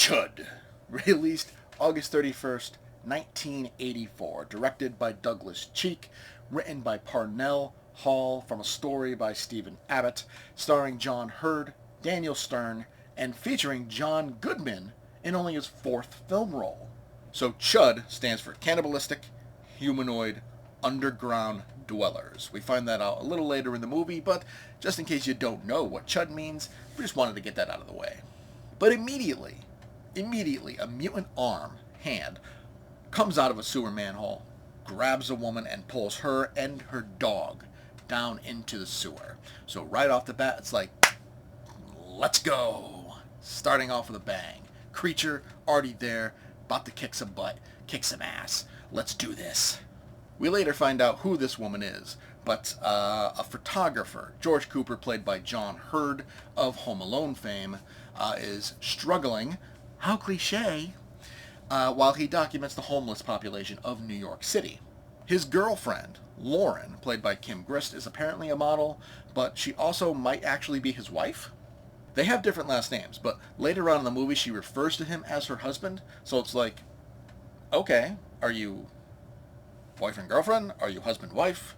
CHUD, released August 31st, 1984, directed by Douglas Cheek, written by Parnell Hall from a story by Stephen Abbott, starring John Hurd, Daniel Stern, and featuring John Goodman in only his fourth film role. So CHUD stands for Cannibalistic Humanoid Underground Dwellers. We find that out a little later in the movie, but just in case you don't know what CHUD means, we just wanted to get that out of the way. But immediately, a mutant hand comes out of a sewer manhole, grabs a woman, and pulls her and her dog down into the sewer. So right off the bat, it's like, let's go. Starting off with a bang. Creature already there, about to kick some butt, kick some ass. Let's do this. We later find out who this woman is, but a photographer, George Cooper, played by John Hurd of Home Alone fame, is struggling, how cliche, while he documents the homeless population of New York City. His girlfriend, Lauren, played by Kim Grist, is apparently a model, but she also might actually be his wife. They have different last names, but later on in the movie she refers to him as her husband, so it's like, okay, are you boyfriend-girlfriend? Are you husband-wife?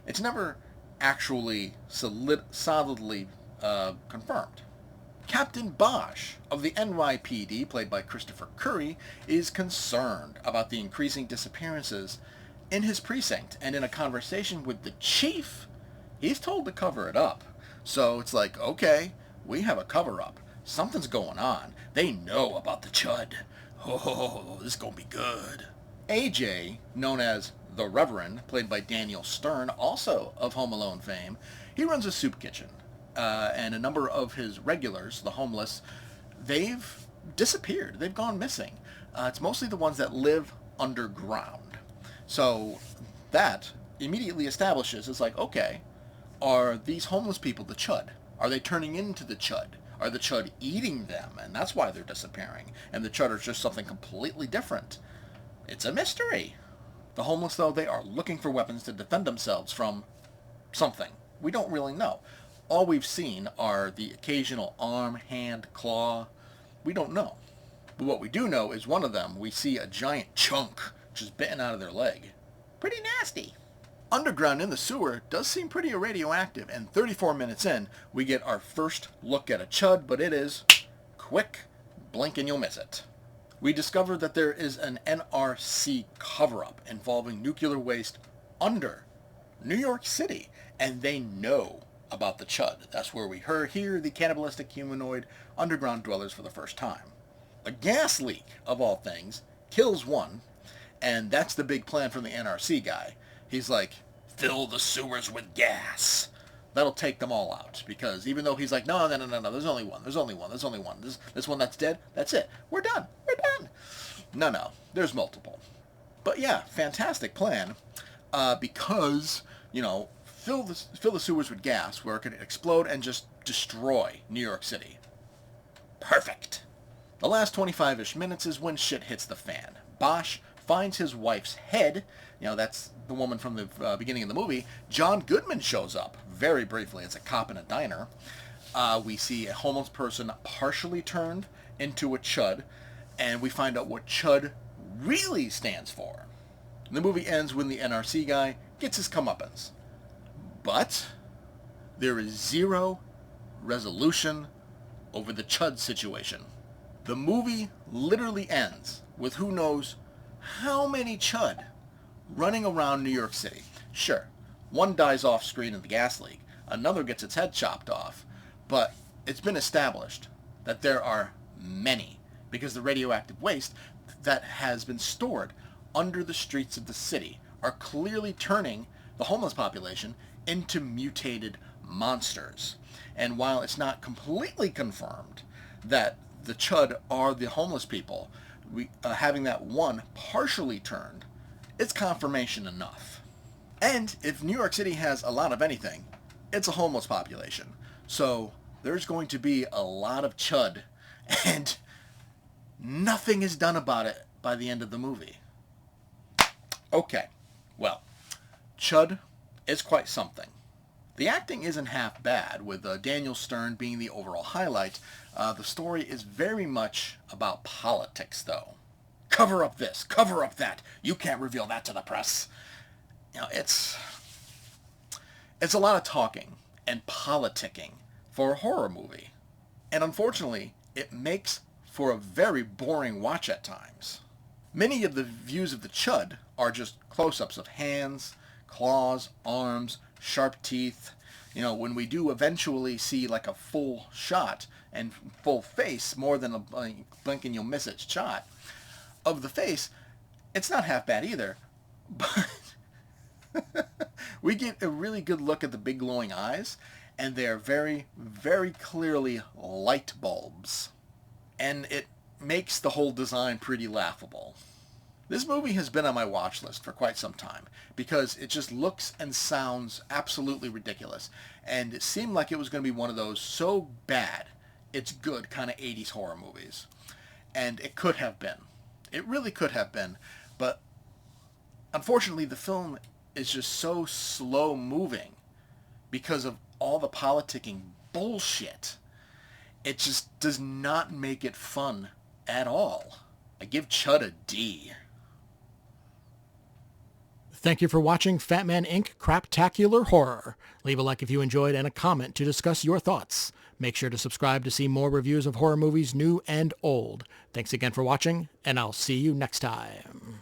It's never actually solidly confirmed. Captain Bosch of the NYPD, played by Christopher Curry, is concerned about the increasing disappearances in his precinct, and in a conversation with the chief, he's told to cover it up. So it's like, okay, we have a cover-up. Something's going on. They know about the CHUD. Oh, this is going to be good. AJ, known as the Reverend, played by Daniel Stern, also of Home Alone fame, he runs a soup kitchen. And a number of his regulars, the homeless, they've disappeared. They've gone missing. It's mostly the ones that live underground. So that immediately establishes, it's like, okay, are these homeless people the CHUD? Are they turning into the CHUD? Are the CHUD eating them? And that's why they're disappearing. And the CHUD are just something completely different. It's a mystery. The homeless, though, they are looking for weapons to defend themselves from something. We don't really know. All we've seen are the occasional arm, hand, claw. We don't know. But what we do know is one of them, we see a giant chunk just bitten out of their leg. Pretty nasty. Underground in the sewer does seem pretty radioactive, and 34 minutes in, we get our first look at a CHUD, but it is quick, blink and you'll miss it. We discover that there is an NRC cover-up involving nuclear waste under New York City, and they know about the CHUD. That's where we hear the cannibalistic humanoid underground dwellers for the first time. A gas leak, of all things, kills one, and that's the big plan from the NRC guy. He's like, fill the sewers with gas. That'll take them all out, because even though he's like, no, there's only one. This one that's dead, that's it. We're done. No, there's multiple. But yeah, fantastic plan, because, fill the sewers with gas where it could explode and just destroy New York City. Perfect. The last 25-ish minutes is when shit hits the fan. Bosch finds his wife's head. That's the woman from the beginning of the movie. John Goodman shows up very briefly as a cop in a diner. We see a homeless person partially turned into a CHUD, and we find out what CHUD really stands for. The movie ends when the NRC guy gets his comeuppance. But there is zero resolution over the CHUD situation. The movie literally ends with who knows how many CHUD running around New York City. Sure, one dies off screen in the gas leak, another gets its head chopped off, but it's been established that there are many, because the radioactive waste that has been stored under the streets of the city are clearly turning the homeless population into mutated monsters. And while it's not completely confirmed that the CHUD are the homeless people, having that one partially turned, it's confirmation enough. And if New York City has a lot of anything, it's a homeless population. So there's going to be a lot of CHUD, and nothing is done about it by the end of the movie. Okay, well, CHUD is quite something. The acting isn't half bad, with Daniel Stern being the overall highlight. The story is very much about politics, though. Cover up this, cover up that. You can't reveal that to the press. You know, it's a lot of talking and politicking for a horror movie. And unfortunately, it makes for a very boring watch at times. Many of the views of the CHUD are just close-ups of hands, claws, arms, sharp teeth. You know, when we do eventually see like a full shot and full face, more than a blink and you'll miss it shot of the face, it's not half bad either. But we get a really good look at the big glowing eyes, and they're very, very clearly light bulbs. And it makes the whole design pretty laughable. This movie has been on my watch list for quite some time because it just looks and sounds absolutely ridiculous. And it seemed like it was going to be one of those so bad, it's good kind of 80s horror movies. And it could have been. It really could have been. But unfortunately, the film is just so slow moving because of all the politicking bullshit. It just does not make it fun at all. I give CHUD a D. Thank you for watching Fatman Inc. Craptacular Horror. Leave a like if you enjoyed and a comment to discuss your thoughts. Make sure to subscribe to see more reviews of horror movies new and old. Thanks again for watching, and I'll see you next time.